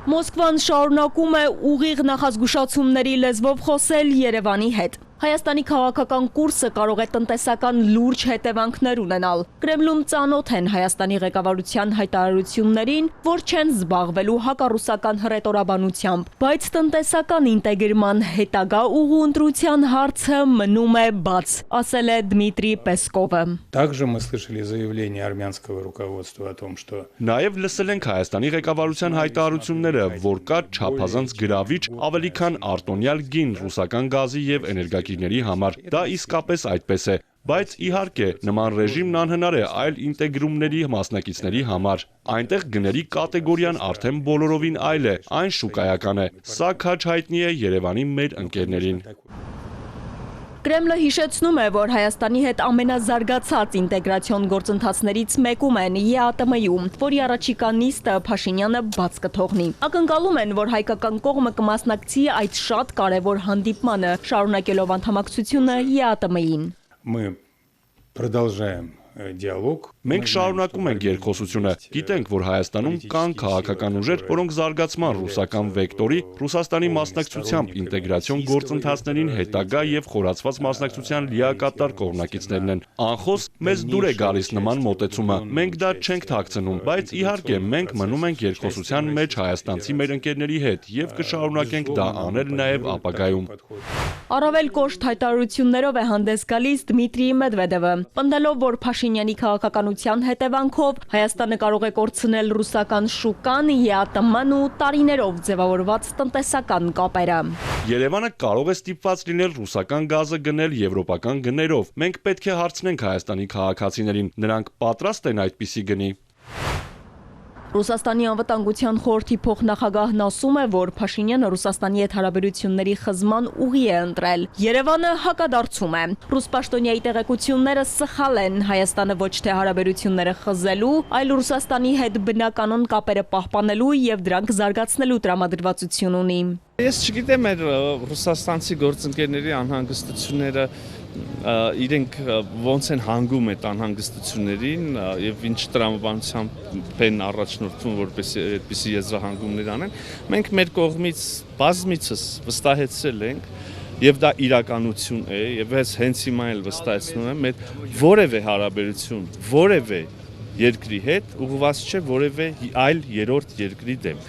Մոսկվան շարունակում է ուղիղ նախազգուշացումների լեզվով խոսել Երևանի հետ։ Հայաստանի քաղաքական կուրսը կարող է տնտեսական լուրջ հետևանքներ ունենալ։ Կրեմլում ծանոթ են Հայաստանի ղեկավարության հայտարարություններին, որ չեն զբաղվելու հակառուսական հռետորաբանությամբ, բայց տնտեսական ինտեգրման հետագա ուղու ընտրության հարցը մնում է բաց, ասել է Դմիտրի Պեսկովը։ Также мы слышали заявление армянского руководства о том, что Նաև լսել ենք Հայաստանի ղեկավարության հայտարարությունները, որ կա չափազանց գրավիչ ավելի քան արտոնյալ գին ռուսական գազի եւ էներգակիրների համար։ Դա իսկապես այդպես է, բայց իհարկե նման ռեժիմն անհնար է այլ ինտեգրումների մասնակիցների համար։ Այնտեղ գների կատեգորիան արդեն բոլորովին այլ է, այն շուկայական է։ Սա քաչ հայտնի է Երևանի մեր ընկերներին։ Կրեմլը հիշեցնում է, որ Հայաստանի հետ ամենազարգացած ինտեգրացիոն գործընթացներից մեկում են ԵԱՏՄ-ում, որի առաջիկա նիստը Փաշինյանը բաց կթողնի։ Ակնկալում են, որ հայկական կողմը կմասնակցի այդ շատ կարևոր հանդիպմանը, շարունակելով անդամակցությունը ԵԱՏՄ-ին։ мы продолжаем диалог. Մենք շարունակում ենք երկխոսությունը։ Գիտենք, որ Հայաստանում կան քաղաքական ուժեր, որոնք զարգացման ռուսական վեկտորի, Ռուսաստանի մասնակցությամբ ինտեգրացիոն գործընթացներին հետագա եւ խորացված մասնակցության լիակատար կողմնակիցներն են։ Անխոս մեզ դուր է գալիս նման մոտեցումը։ Մենք դա չենք թաքցնում, բայց իհարկե մենք մնում ենք երկխոսության մեջ հայաստանցի մեր ընկերների հետ եւ կշարունակենք դա անել նաեւ ապագայում։ Առավել կոշտ հայտարարություններով է հանդես գալիս Դմիտրի Մեդվեդևը, պնդելով, որ Փաշինյանի քաղաքականության հետևանքով Հայաստանը կարող է կորցնել ռուսական շուկան, ԵԱՏՄ-ն ու տարիներով ձևավորված տնտեսական կապերը։ Երևանը կարող է ստիպված լինել ռուսական գազը գնել եվրոպական գներով։ Մենք պետք է հարցնենք Հայաստանի քաղաքացիներին, նրանք պատրաստ են այդպիսի գնի։ Ռուսաստանի անվտանգության խորհրդի փոխնախագահն ասում է, որ Փաշինյանը Ռուսաստանի հետ հարաբերությունների խզման ուղի է ընտրել։ Երևանը հակադարձում է։ Ռուս պաշտոնյայի տեղեկությունները սխալ են։ Հայաստանը ոչ թե հարաբերությունները խզելու, այլ Ռուսաստանի հետ բնականon կապերը պահպանելու եւ դրանք զարգացնելու տրամադրվածություն ունի։ Ես չգիտեմ մեր ռուսաստանցի գործընկերների անհանգստությունները իրենք ոնց են հանգում այդ անհանգստություններին եւ ինչ տրամաբանությամբ են առաջնորդվում որպեսզի այդպիսի եզրահանգումներ անեն մենք մեր կողմից բազմիցս վստահեցրել ենք եւ դա իրականություն է եւ հենց հիմա էլ վստահեցնում եմ մեր որևէ հարաբերություն որևէ երկրի հետ ուղղված չէ որևէ այլ երրորդ երկրի դեմ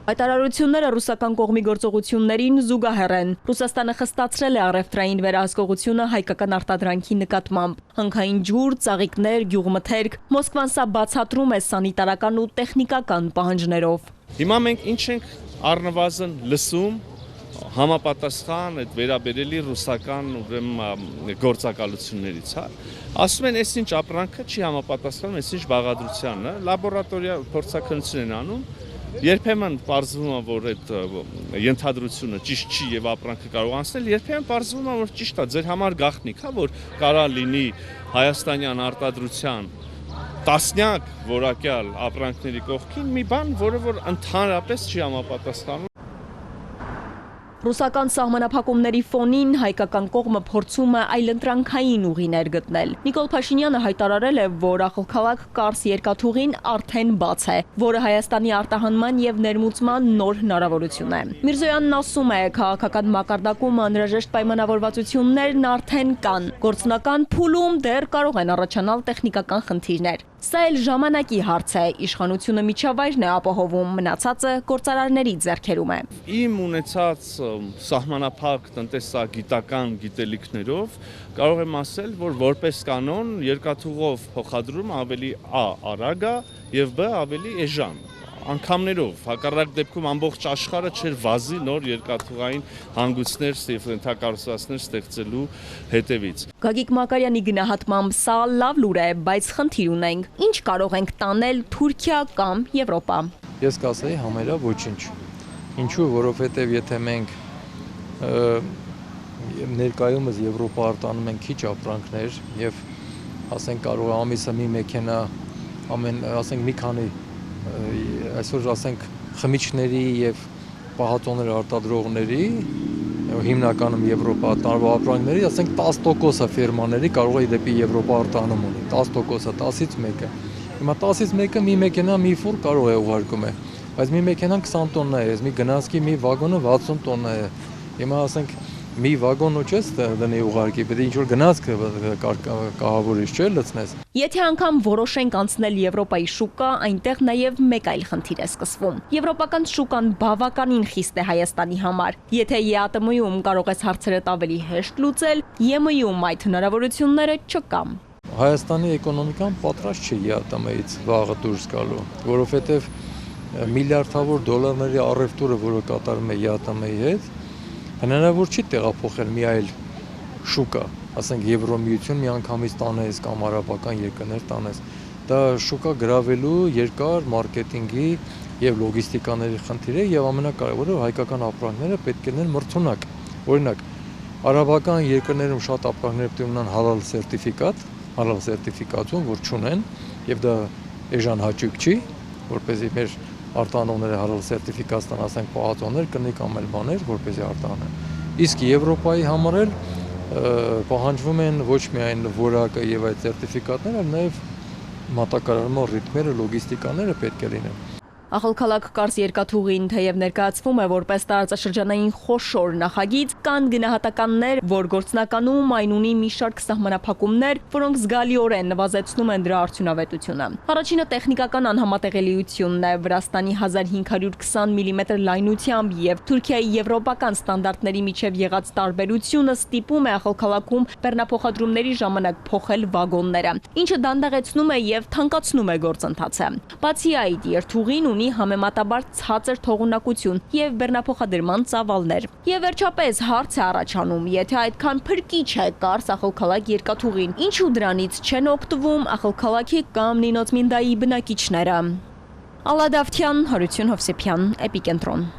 Հայտարարությունները ռուսական կողմի գործողություններին զուգահեռ են։ Ռուսաստանը խստացրել է առևտրային վերահսկողությունը հայկական արտադրանքի նկատմամբ։ Հանքային ջուր, ծաղիկներ, գյուղմթերք, Մոսկվան սա բացատրում է սանիտարական ու տեխնիկական պահանջներով։ Հիմա մենք ինչ ենք առնվազն լսում համապատասխան այդ վերաբերելի ռուսական ուրեմն գործակալություններից, հա։ Ասում են, այսինչ ապրանքը չի համապատասխանում, այսինչ բաղադրությանը, լաբորատորիա փորձաքննություն են անում Երբեմն պարզվում է, որ այդ ենթադրությունը ճիշտ չի եւ ապրանքը կարող անցնել, երբեմն պարզվում է, որ ճիշտ է, ձեր համար գաղտնիք է, որ կարա լինի հայաստանյան արտադրության տասնյակ որակյալ ապրանքների կողքին մի բան, որը որ ընդհանրապես չի համապատասխանում Ռուսական սահմանափակումների ֆոնին հայկական կողմը փորձում է այլընտրանքային ուղիներ գտնել։ Նիկոլ Փաշինյանը հայտարարել է, որ աղքալք Կարս երկաթուղին արդեն բաց է, որը Հայաստանի արտահանման եւ ներմուծման նոր հնարավորություն է։ Միրզոյանն ասում է, քաղաքական մակարդակում անհրաժեշտ պայմանավորվածություններն արդեն կան։ Գործնական փուլում դեռ կարող են առաջանալ տեխնիկական խնդիրներ։ Սա էլ ժամանակի հարց է, իշխանությունը միջավայրն է ապահովում, մնացածը գործարարների ձեռքերում է։ Իմ ունեցած սահմանափակ տնտեսագիտական գիտելիքներով կարող եմ ասել, որ որպես կանոն երկաթուղով փոխադրում ավելի Ա արագ է եւ Բ ավելի էժան։ Անգամներով, հակառակ դեպքում ամբողջ աշխարհը չէր վազի նոր երկաթուղային հանգույցներ եւ ենթակառուցվածքներ ստեղծելու հետևից։ Գագիկ Մակարյանի գնահատմամբ սա լավ լուր է, բայց խնդիր ունենք։ Ինչ կարող ենք տանել Թուրքիա կամ Եվրոպա։ Ես կասեի համարյա ոչինչ։ Ինչու, որովհետեւ եթե մենք ներկայումս Եվրոպա արտանում ենք քիչ ապրանքներ եւ ասենք կարող է ամիսը մի մեքենա ասենք մի քանի այսօր ասենք խմիչքների եւ պահածոներ արտադրողների հիմնականում Եվրոպա տարվա ապրանքների ասենք 10%-ը ֆիրմաների կարող է դեպի Եվրոպա արտանում ունի 10%-ը 10-ից 1-ը հիմա 10-ից 1-ը մի մեքենա մի ֆուր կարող է ուղարկում է Բայց մի մեքենան 20 տոննա է, մի գնացքի մի վագոնը 60 տոննա է։ Հիմա ասենք մի վագոն ու չես դնի ուղարկի, պետք է ինչ-որ գնացք կահավորից չէ լցնես։ Եթե անգամ որոշենք անցնել Եվրոպայի շուկա, այնտեղ նաև մեկ այլ խնդիր է սկսվում։ Եվրոպական շուկան բավականին խիստ է Հայաստանի համար։ Եթե ԵԱՏՄ-ում կարող ես հարցերդ ավելի հեշտ լուծել, ԵՄ-ում այդ հնարավորությունները չկան։ Հայաստանի էկոնոմիկան պատրաստ չէ ԵԱՏՄ-ից վաղը դուրս գալու, որովհետև միլիարդավոր դոլարների առևտուրը, որը կատարում է ԵԱՏՄ-ի հետ, հնարավոր չի տեղափոխել մի այլ շուկա, ասենք Եվրոմիություն մի անգամից տանես կամ արաբական երկրներ տանես, դա շուկա գրավելու երկար մարքեթինգի եւ լոգիստիկաների խնդիր է եւ ամենակարևորը հայկական ապրանքները պետք է լինեն մրցունակ։ Օրինակ, արաբական երկրներում շատ ապրանքներ պետք է ունենան halal սերտիֆիկացիոն, որ չունեն եւ դա էժան հաճույք չի, որպեսզի մեր արտանողները halal սերտիֆիկատ ստան, ասենք պահածոներ, կնիկ կամ այլ բաներ, որպեսզի արտանեն։ Իսկ Եվրոպայի համար էլ պահանջվում են ոչ միայն որակը եւ այդ սերտիֆիկատները, այլ նաեւ մատակարարման ռիթմերը, լոգիստիկաները պետք է լինեն։ Ախալքալաք կարս երկաթուղին թեև ներկայացվում է որպես տարածաշրջանային խոշոր նախագիծ, կան գնահատականներ, որ գործնականում այն ունի մի շարք սահմանափակումներ, որոնք զգալիորեն նվազեցնում են դրա արդյունավետությունը։ Առաջինը տեխնիկական անհամատեղելիությունն է, Վրաստանի 1520 մմ լայնությամբ եւ Թուրքիայի եվրոպական ստանդարտների միջև եղած տարբերությունը ստիպում է ախալքալաքում բեռնափոխադրումների ժամանակ փոխել վագոնները, ինչը դանդաղեցնում է եւ թանկացնում է գործընթացը։ Բացի այդ, երթուղին ունի համեմատաբար ցածր թողունակություն եւ բեռնափոխադրման ծավալներ։ Եվ վերջապես հարց է առաջանում, եթե այդքան փրկիչ է Կարս ախալքալակ երկաթուղին, ինչու դրանից չեն օգտվում ախալքալաքի կամ Նինոց Մինդայի բնակիչները։ Ալադավթյան, Հարություն Հովսեփյան, Էպիկենտրոն։